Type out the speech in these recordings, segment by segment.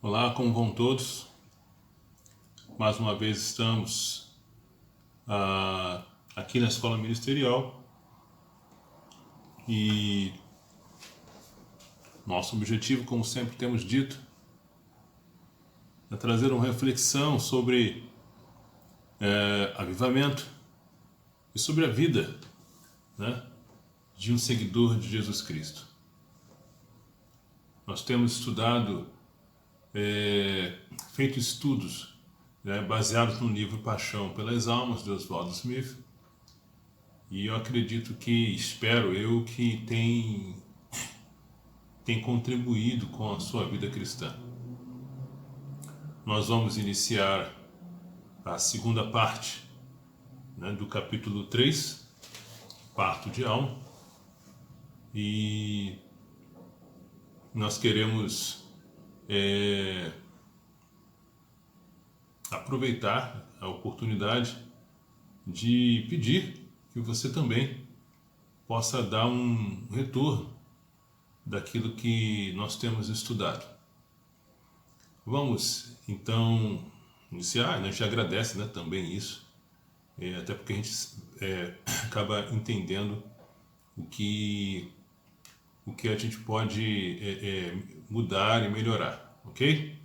Olá, como vão todos? Mais uma vez estamos aqui na Escola Ministerial e nosso objetivo, como sempre temos dito, é trazer uma reflexão sobre avivamento e sobre a vida, né, de um seguidor de Jesus Cristo. Nós temos estudado, feito estudos baseados no livro Paixão pelas Almas, de Oswald Smith, e eu acredito que, espero eu, que tem contribuído com a sua vida cristã. Nós vamos iniciar a segunda parte do capítulo 3, Parto de Alma, e nós queremos aproveitar a oportunidade de pedir que você também possa dar um retorno daquilo que nós temos estudado. Vamos então iniciar. A gente agradece também isso, até porque a gente acaba entendendo o que a gente pode mudar e melhorar, ok?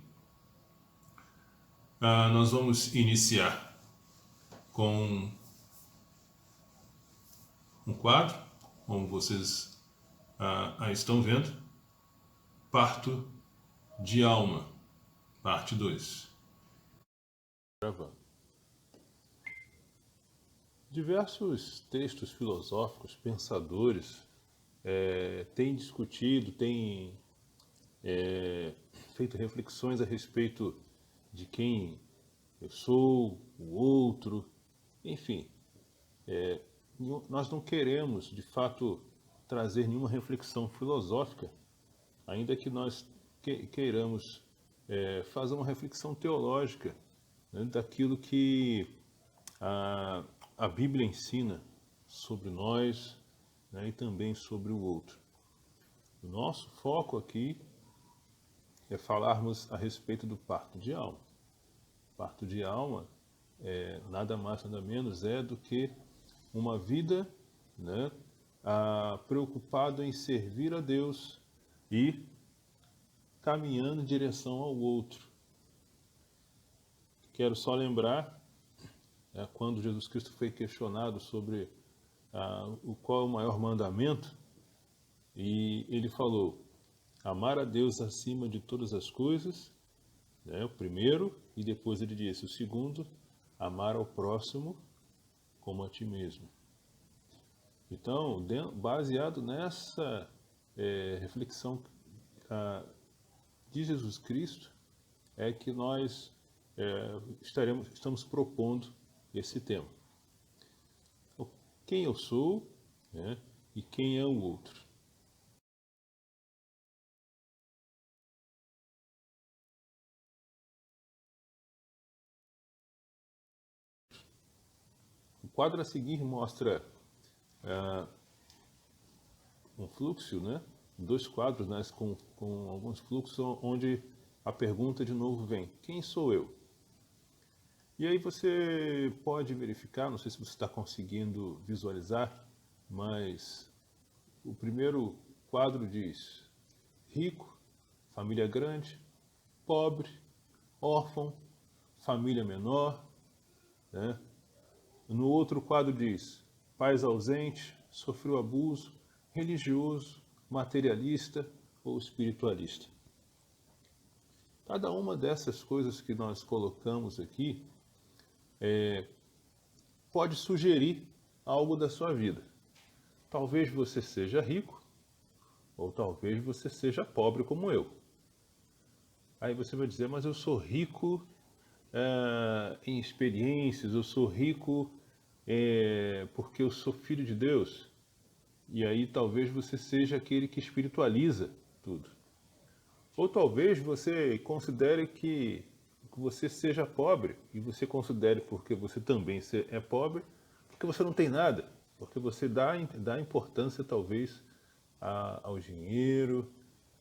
Nós vamos iniciar com um quadro, como vocês estão vendo, Parto de Alma, parte 2. Gravando. Diversos textos filosóficos, pensadores, têm discutido, têm feito reflexões a respeito de quem eu sou, o outro, enfim. Nós não queremos, de fato, trazer nenhuma reflexão filosófica, ainda que nós queiramos fazer uma reflexão teológica daquilo que a Bíblia ensina sobre nós e também sobre o outro. O nosso foco aqui é falarmos a respeito do parto de alma. Parto de alma nada mais, nada menos do que uma vida preocupada em servir a Deus e caminhando em direção ao outro. Quero só lembrar quando Jesus Cristo foi questionado sobre qual é o maior mandamento, e ele falou: amar a Deus acima de todas as coisas, o primeiro, e depois ele disse: o segundo, amar ao próximo como a ti mesmo. Então, baseado nessa reflexão de Jesus Cristo, é que nós estamos propondo esse tema. Quem eu sou e quem é o outro. O quadro a seguir mostra um fluxo, dois quadros com alguns fluxos onde a pergunta de novo vem: quem sou eu? E aí você pode verificar, não sei se você está conseguindo visualizar, mas o primeiro quadro diz: rico, família grande, pobre, órfão, família menor. No outro quadro diz: pais ausentes, sofreu abuso, religioso, materialista ou espiritualista. Cada uma dessas coisas que nós colocamos aqui pode sugerir algo da sua vida. Talvez você seja rico, ou talvez você seja pobre como eu. Aí você vai dizer: mas eu sou rico em experiências, eu sou rico porque eu sou filho de Deus. E aí talvez você seja aquele que espiritualiza tudo. Ou talvez você considere que você seja pobre, e você considere, porque você também é pobre, porque você não tem nada, porque você dá importância talvez ao dinheiro,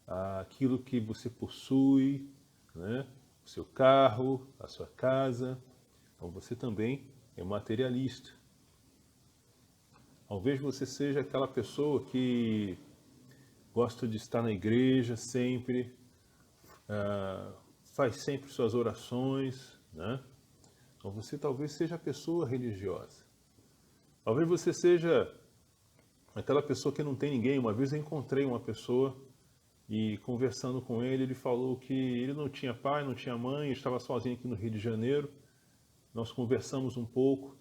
àquilo que você possui, né? O seu carro, a sua casa. Então você também é materialista. Talvez você seja aquela pessoa que gosta de estar na igreja sempre, faz sempre suas orações, né? Então você talvez seja a pessoa religiosa. Talvez você seja aquela pessoa que não tem ninguém. Uma vez eu encontrei uma pessoa e conversando com ele, ele falou que ele não tinha pai, não tinha mãe, estava sozinho aqui no Rio de Janeiro. Nós conversamos um pouco,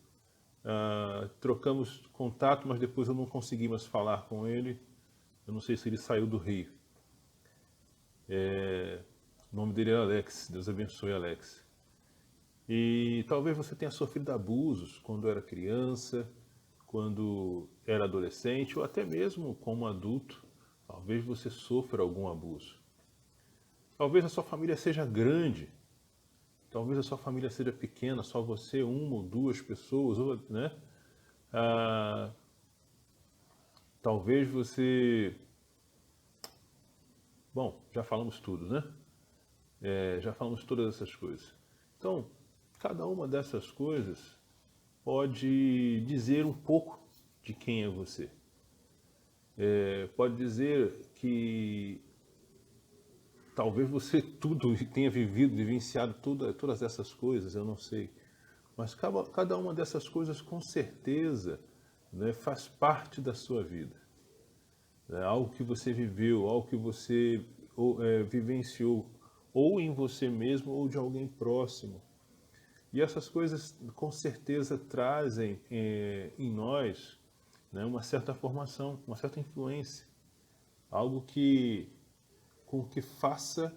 trocamos contato, mas depois eu não consegui mais falar com ele. Eu não sei se ele saiu do Rio. O nome dele é Alex. Deus abençoe, Alex. E talvez você tenha sofrido abusos quando era criança, quando era adolescente ou até mesmo como adulto. Talvez você sofra algum abuso. Talvez a sua família seja grande, talvez a sua família seja pequena, só você, uma ou duas pessoas, né? Ah, talvez você... Bom, já falamos tudo, né? Já falamos todas essas coisas. Então, cada uma dessas coisas pode dizer um pouco de quem é você. Pode dizer que talvez você tudo tenha vivido, vivenciado todas essas coisas, eu não sei. Mas cada uma dessas coisas com certeza, né, faz parte da sua vida. Algo que você viveu, algo que você vivenciou, ou em você mesmo ou de alguém próximo. E essas coisas com certeza trazem em nós, né, uma certa formação, uma certa influência. Algo que faça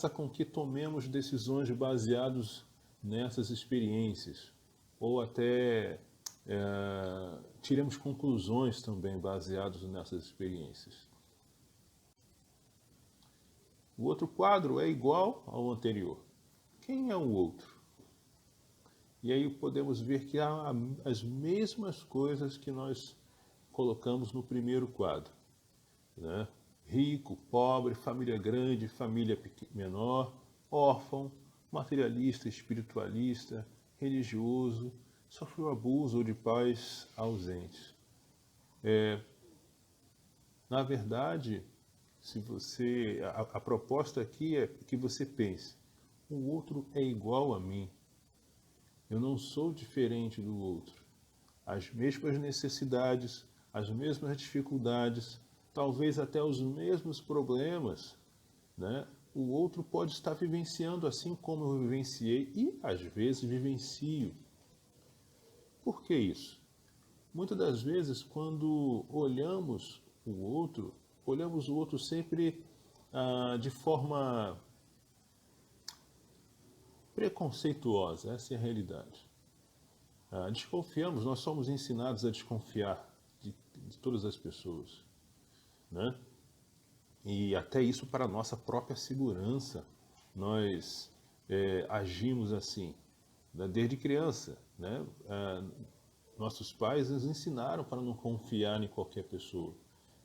com que tomemos decisões baseadas nessas experiências, ou até tiremos conclusões também baseadas nessas experiências. O outro quadro é igual ao anterior. Quem é o outro? E aí podemos ver que há as mesmas coisas que nós colocamos no primeiro quadro, né? Rico, pobre, família grande, família menor, órfão, materialista, espiritualista, religioso, sofreu abuso ou de pais ausentes. Na verdade, se você a proposta aqui é que você pense: o outro é igual a mim. Eu não sou diferente do outro. As mesmas necessidades, as mesmas dificuldades, talvez até os mesmos problemas, né? O outro pode estar vivenciando assim como eu vivenciei e às vezes vivencio. Por que isso? Muitas das vezes, quando olhamos o outro sempre de forma preconceituosa, essa é a realidade. Desconfiamos, nós somos ensinados a desconfiar de todas as pessoas, né? E até isso para a nossa própria segurança, nós agimos assim, né? Desde criança, né? Nossos pais nos ensinaram para não confiar em qualquer pessoa.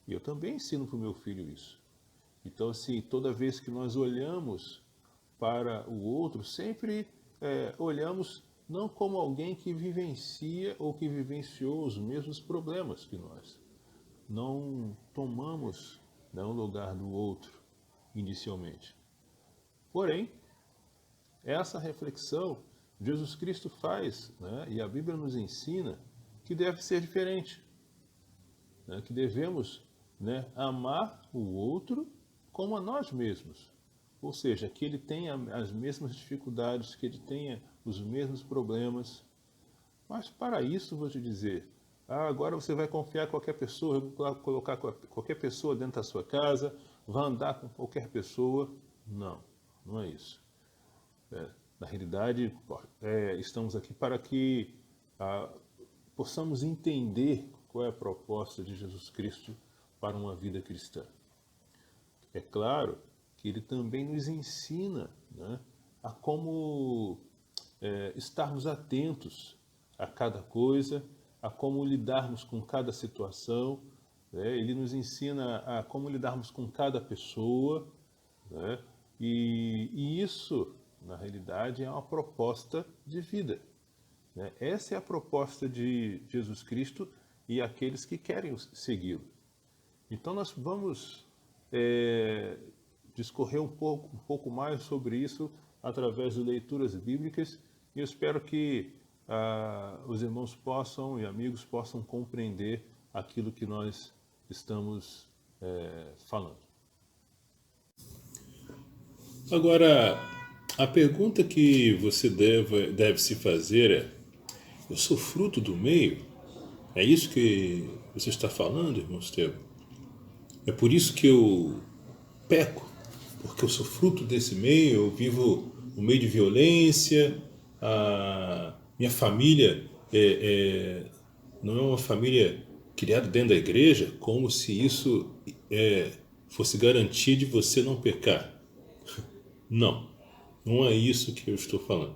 E eu também ensino para o meu filho isso. Então, assim, toda vez que nós olhamos para o outro, sempre olhamos não como alguém que vivencia ou que vivenciou os mesmos problemas que nós. Não tomamos, né, o lugar do outro inicialmente. Porém, essa reflexão Jesus Cristo faz, né, e a Bíblia nos ensina que deve ser diferente, né, que devemos, né, amar o outro como a nós mesmos. Ou seja, que ele tenha as mesmas dificuldades, que ele tenha os mesmos problemas. Mas para isso, vou te dizer, agora você vai confiar em qualquer pessoa, colocar qualquer pessoa dentro da sua casa, vai andar com qualquer pessoa. Não, não é isso. Na realidade, estamos aqui para que possamos entender qual é a proposta de Jesus Cristo para uma vida cristã. É claro que ele também nos ensina, né, a como estarmos atentos a cada coisa, a como lidarmos com cada situação, né? Ele nos ensina a como lidarmos com cada pessoa, né? E isso, na realidade, é uma proposta de vida, né? Essa é a proposta de Jesus Cristo e aqueles que querem segui-lo. Então nós vamos é, discorrer um pouco mais sobre isso através de leituras bíblicas e eu espero que os irmãos possam e amigos possam compreender aquilo que nós estamos falando. Agora, a pergunta que você deve se fazer é: eu sou fruto do meio? É isso que você está falando, irmão Estevam? É por isso que eu peco? Porque eu sou fruto desse meio, eu vivo no meio de violência, a minha família não é uma família criada dentro da igreja, como se isso fosse garantia de você não pecar. Não, não é isso que eu estou falando.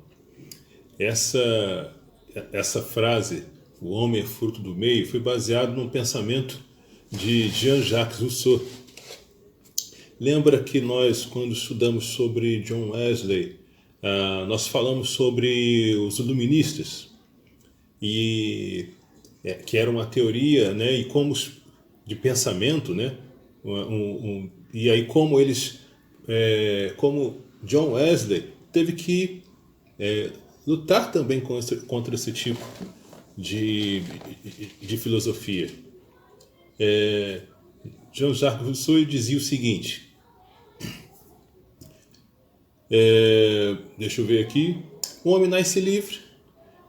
Essa frase, o homem é fruto do meio, foi baseado num pensamento de Jean-Jacques Rousseau. Lembra que nós, quando estudamos sobre John Wesley, nós falamos sobre os iluministas, e que era uma teoria, né, e como de pensamento, né, e aí como eles, como John Wesley teve que lutar também contra esse tipo de filosofia. Jean-Jacques Rousseau dizia o seguinte, deixa eu ver aqui, o homem nasce livre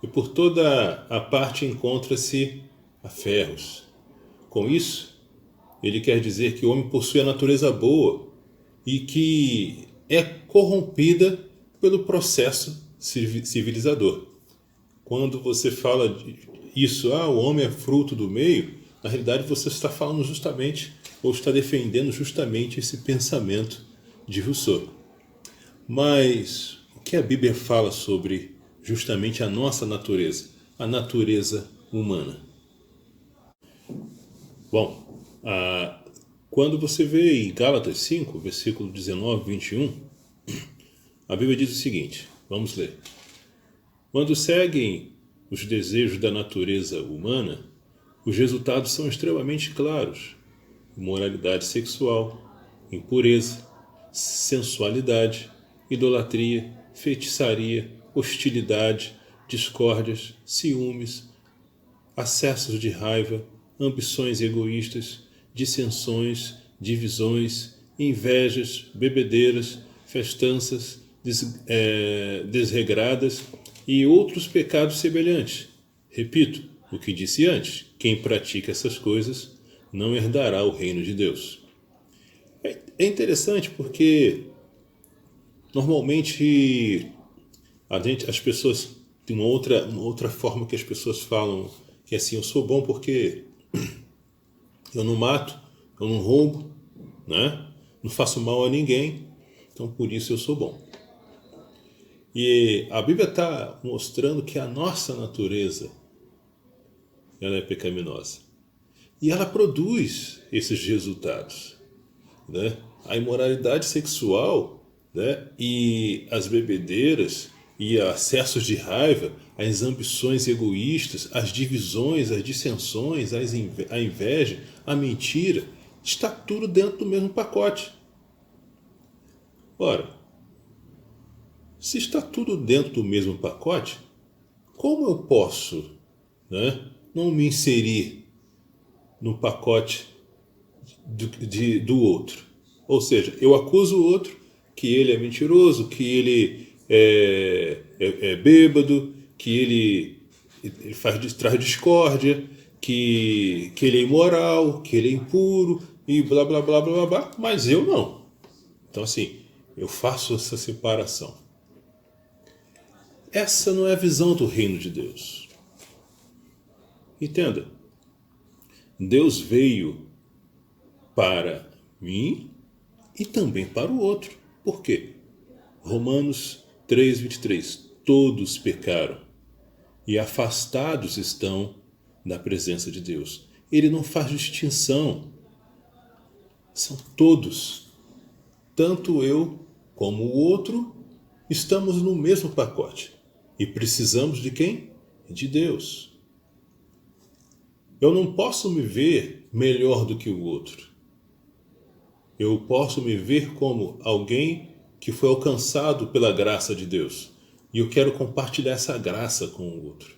e por toda a parte encontra-se a ferros. Com isso, ele quer dizer que o homem possui a natureza boa e que é corrompida pelo processo civilizador. Quando você fala isso, o homem é fruto do meio, na realidade você está falando justamente, ou está defendendo justamente esse pensamento de Rousseau. Mas o que a Bíblia fala sobre justamente a nossa natureza, a natureza humana? Bom, quando você vê em Gálatas 5, versículo 19, 21, a Bíblia diz o seguinte, vamos ler. Quando seguem os desejos da natureza humana, os resultados são extremamente claros. Imoralidade sexual, impureza, sensualidade, idolatria, feitiçaria, hostilidade, discórdias, ciúmes, acessos de raiva, ambições egoístas, dissensões, divisões, invejas, bebedeiras, festanças desregradas e outros pecados semelhantes. Repito o que disse antes, quem pratica essas coisas não herdará o reino de Deus. É interessante porque normalmente as pessoas, tem uma outra forma que as pessoas falam, que é assim, eu sou bom porque eu não mato, eu não roubo, né? Não faço mal a ninguém, então por isso eu sou bom. E a Bíblia está mostrando que a nossa natureza ela é pecaminosa. E ela produz esses resultados, né? A imoralidade sexual, né? E as bebedeiras e acessos de raiva, as ambições egoístas, as divisões, as dissensões, a inveja, a mentira, está tudo dentro do mesmo pacote. Ora, se está tudo dentro do mesmo pacote, como eu posso, né, não me inserir no pacote do outro? Ou seja, eu acuso o outro que ele é mentiroso, que ele é bêbado, que ele traz discórdia, que ele é imoral, que ele é impuro e blá blá blá blá blá, mas eu não. Então assim, eu faço essa separação. Essa não é a visão do reino de Deus. Entenda, Deus veio para mim e também para o outro. Por quê? Romanos 3:23. Todos pecaram e afastados estão da presença de Deus. Ele não faz distinção. São todos, tanto eu como o outro, estamos no mesmo pacote. E precisamos de quem? De Deus. Eu não posso me ver melhor do que o outro. Eu posso me ver como alguém que foi alcançado pela graça de Deus. E eu quero compartilhar essa graça com o outro.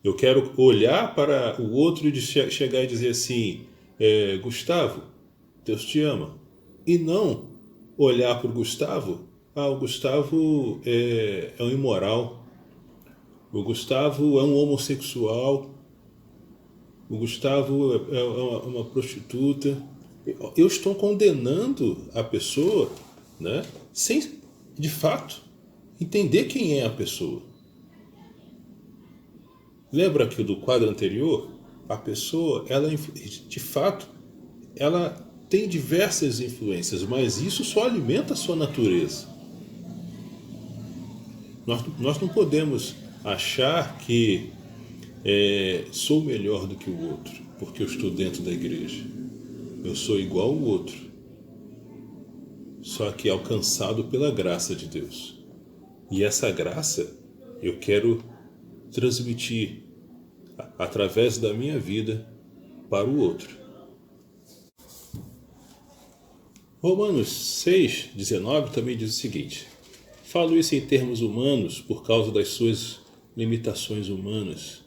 Eu quero olhar para o outro e chegar e dizer assim, Gustavo, Deus te ama. E não olhar para o Gustavo, o Gustavo é um imoral, o Gustavo é um homossexual, o Gustavo é uma prostituta. Eu estou condenando a pessoa, né, sem, de fato, entender quem é a pessoa. Lembra aqui do quadro anterior? A pessoa, ela, de fato, ela tem diversas influências, mas isso só alimenta a sua natureza. Nós não podemos achar que sou melhor do que o outro, porque eu estou dentro da igreja. Eu sou igual ao outro, só que alcançado pela graça de Deus. E essa graça eu quero transmitir através da minha vida para o outro. Romanos 6,19 também diz o seguinte: falo isso em termos humanos por causa das suas limitações humanas.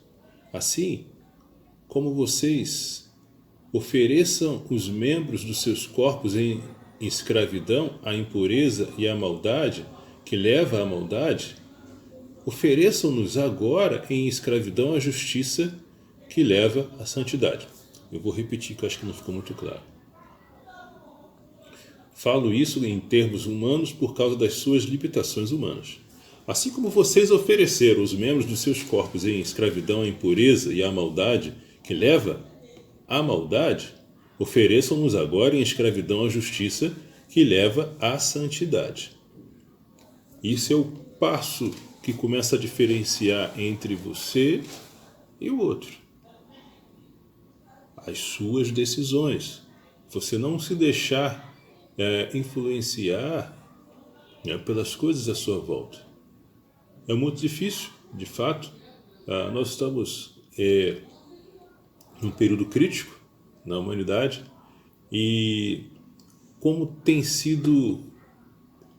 Assim, como vocês ofereçam os membros dos seus corpos em escravidão à impureza e à maldade, que leva à maldade, ofereçam-nos agora em escravidão à justiça, que leva à santidade. Eu vou repetir, que eu acho que não ficou muito claro. Falo isso em termos humanos por causa das suas limitações humanas. Assim como vocês ofereceram os membros dos seus corpos em escravidão à impureza e à maldade, que leva à maldade, ofereçam-nos agora em escravidão à justiça, que leva à santidade. Isso é o passo que começa a diferenciar entre você e o outro. As suas decisões. Você não se deixar influenciar pelas coisas à sua volta. É muito difícil, de fato. Nós estamos num período crítico na humanidade e como tem sido,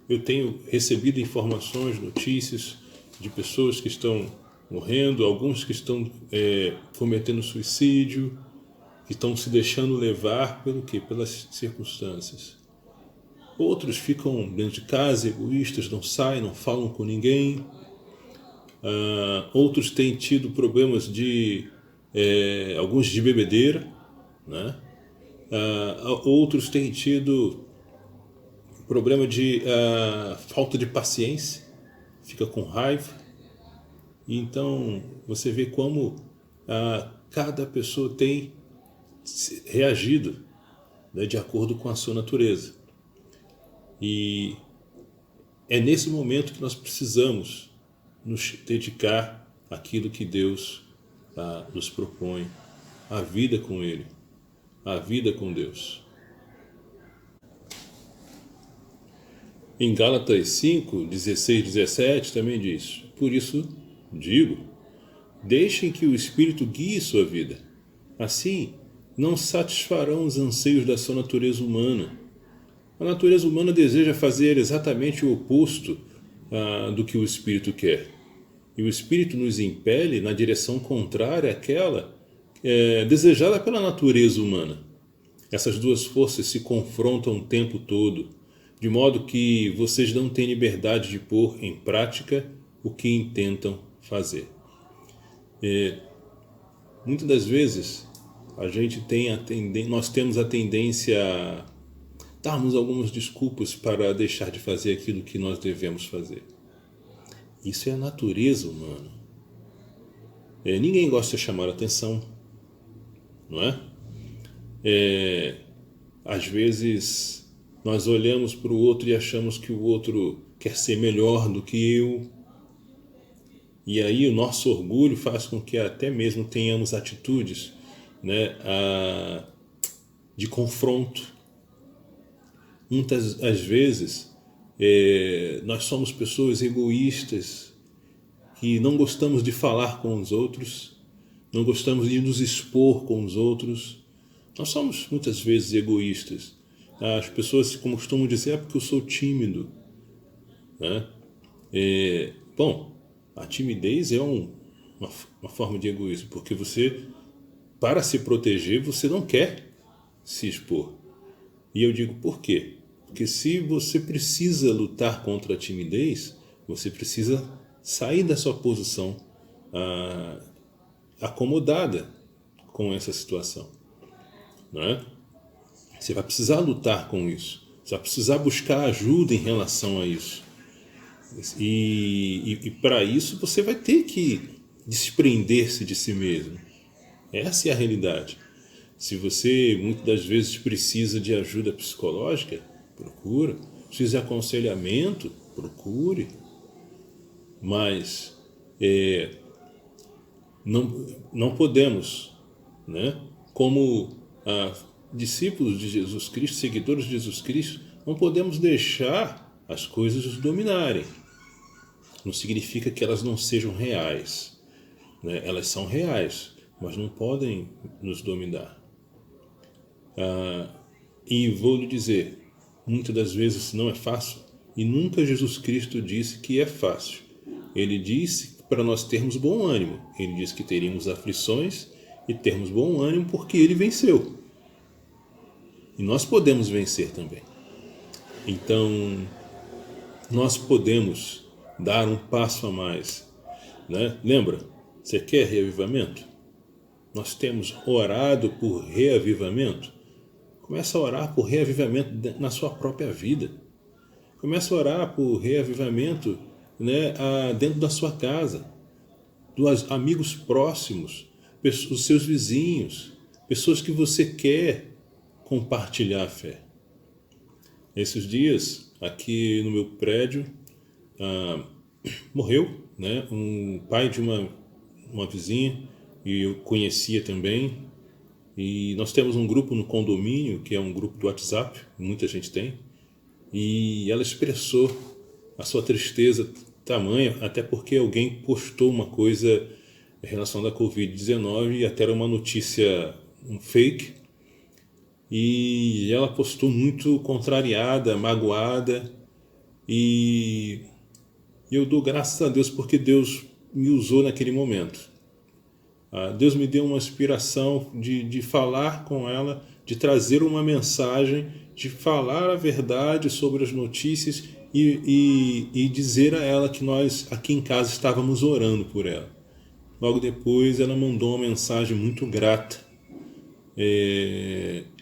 eu tenho recebido informações, notícias de pessoas que estão morrendo, alguns que estão cometendo suicídio, que estão se deixando levar pelo quê? Pelas circunstâncias. Outros ficam dentro de casa, egoístas, não saem, não falam com ninguém. Outros têm tido problemas alguns de bebedeira, né? Outros têm tido problema de falta de paciência, fica com raiva. Então você vê como cada pessoa tem reagido, né, de acordo com a sua natureza. E é nesse momento que nós precisamos nos dedicar àquilo que Deus nos propõe, a vida com Ele, a vida com Deus. Em Gálatas 5, 16, 17 também diz: por isso digo, deixem que o Espírito guie sua vida. Assim, não satisfarão os anseios da sua natureza humana. A natureza humana deseja fazer exatamente o oposto do que o Espírito quer. E o Espírito nos impele na direção contrária àquela desejada pela natureza humana. Essas duas forças se confrontam o tempo todo, de modo que vocês não têm liberdade de pôr em prática o que intentam fazer. Muitas das vezes nós temos a tendência a darmos algumas desculpas para deixar de fazer aquilo que nós devemos fazer. Isso é a natureza humana. Ninguém gosta de chamar a atenção, não é? Às vezes nós olhamos para o outro e achamos que o outro quer ser melhor do que eu. E aí o nosso orgulho faz com que até mesmo tenhamos atitudes, né, de confronto. Muitas as vezes Nós somos pessoas egoístas que não gostamos de falar com os outros, não gostamos de nos expor com os outros. Nós somos muitas vezes egoístas. As pessoas costumam dizer, é porque eu sou tímido, né? Bom, a timidez é uma forma de egoísmo, porque você, para se proteger, você não quer se expor. E eu digo por quê? Porque se você precisa lutar contra a timidez, você precisa sair da sua posição acomodada com essa situação, não é? Você vai precisar lutar com isso. Você vai precisar buscar ajuda em relação a isso. E para isso você vai ter que desprender-se de si mesmo. Essa é a realidade. Se você muitas das vezes precisa de ajuda psicológica, procura. Precisa de aconselhamento, procure. Mas não podemos, né, como discípulos de Jesus Cristo, seguidores de Jesus Cristo, não podemos deixar as coisas nos dominarem. Não significa que elas não sejam reais, né? Elas são reais, mas não podem nos dominar. E vou lhe dizer, muitas das vezes não é fácil, e nunca Jesus Cristo disse que é fácil. Ele disse para nós termos bom ânimo. Ele disse que teríamos aflições e termos bom ânimo porque Ele venceu. E nós podemos vencer também. Então, nós podemos dar um passo a mais, né? Lembra? Você quer reavivamento? Nós temos orado por reavivamento. Começa a orar por reavivamento na sua própria vida. Começa a orar por reavivamento, né, dentro da sua casa, dos amigos próximos, os seus vizinhos, pessoas que você quer compartilhar a fé. Esses dias, aqui no meu prédio, morreu, né, um pai de uma vizinha, e eu conhecia também, e nós temos um grupo no condomínio, que é um grupo do WhatsApp, muita gente tem, e ela expressou a sua tristeza tamanha, até porque alguém postou uma coisa em relação da Covid-19 e até era uma notícia fake, e ela postou muito contrariada, magoada, e eu dou graças a Deus porque Deus me usou naquele momento. Deus me deu uma inspiração de falar com ela, de trazer uma mensagem, de falar a verdade sobre as notícias e dizer a ela que nós aqui em casa estávamos orando por ela. Logo depois ela mandou uma mensagem muito grata.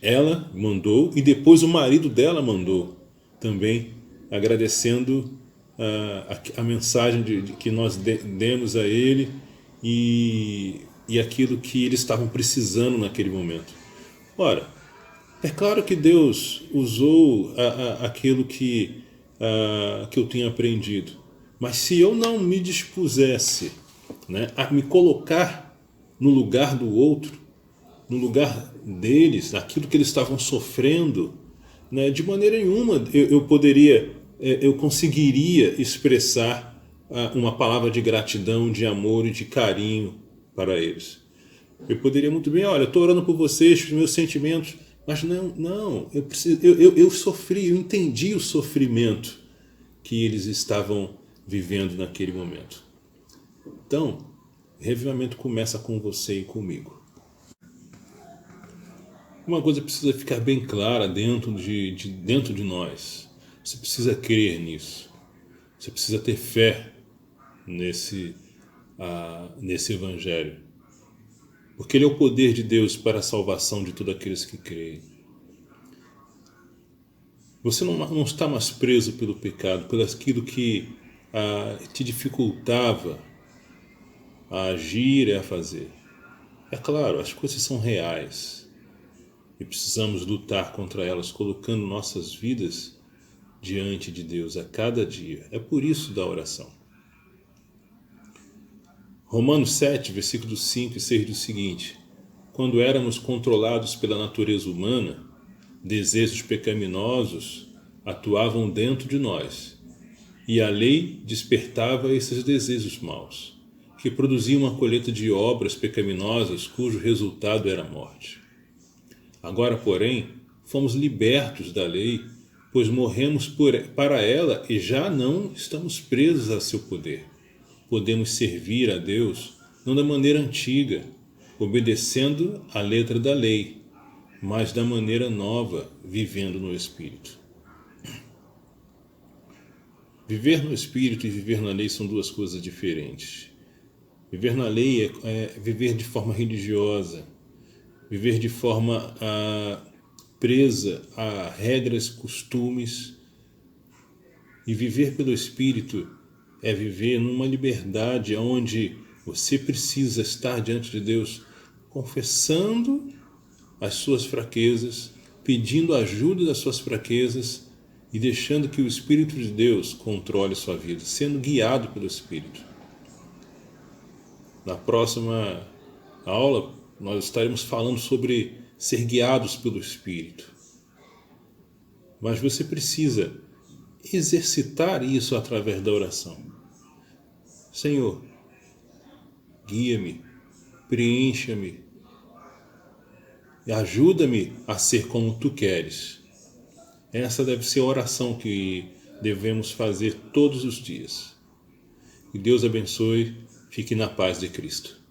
Ela mandou e depois o marido dela mandou também, agradecendo a mensagem que nós demos a ele e aquilo que eles estavam precisando naquele momento. Ora, é claro que Deus usou aquilo que eu tinha aprendido, mas se eu não me dispusesse, né, a me colocar no lugar do outro, no lugar deles, aquilo que eles estavam sofrendo, né, de maneira nenhuma eu conseguiria expressar uma palavra de gratidão, de amor e de carinho para eles. Eu poderia muito bem, olha, estou orando por vocês, os meus sentimentos, mas não, eu sofri, eu entendi o sofrimento que eles estavam vivendo naquele momento. Então, o reavivamento começa com você e comigo. Uma coisa precisa ficar bem clara dentro de nós. Você precisa crer nisso. Você precisa ter fé nesse evangelho. Porque ele é o poder de Deus para a salvação de todos aqueles que creem. Você não está mais preso pelo pecado, pelo aquilo que te dificultava a agir e a fazer. É claro, as coisas são reais e precisamos lutar contra elas, colocando nossas vidas diante de Deus a cada dia. É por isso da oração. Romanos 7, versículos 5 e 6 diz o seguinte: quando éramos controlados pela natureza humana, desejos pecaminosos, atuavam dentro de nós, e a lei despertava esses desejos maus, que produziam uma colheita de obras pecaminosas cujo resultado era a morte. Agora, porém, fomos libertos da lei, pois morremos para ela e já não estamos presos a seu poder. Podemos servir a Deus não da maneira antiga, obedecendo a letra da lei, mas da maneira nova, vivendo no Espírito. Viver no Espírito e viver na lei são duas coisas diferentes. Viver na lei é viver de forma religiosa, viver de forma presa a regras, costumes. E viver pelo Espírito é viver numa liberdade onde você precisa estar diante de Deus confessando as suas fraquezas, pedindo ajuda das suas fraquezas e deixando que o Espírito de Deus controle sua vida, sendo guiado pelo Espírito. Na próxima aula, nós estaremos falando sobre ser guiados pelo Espírito. Mas você precisa exercitar isso através da oração. Senhor, guia-me, preencha-me, ajuda-me a ser como Tu queres. Essa deve ser a oração que devemos fazer todos os dias. Que Deus abençoe, fique na paz de Cristo.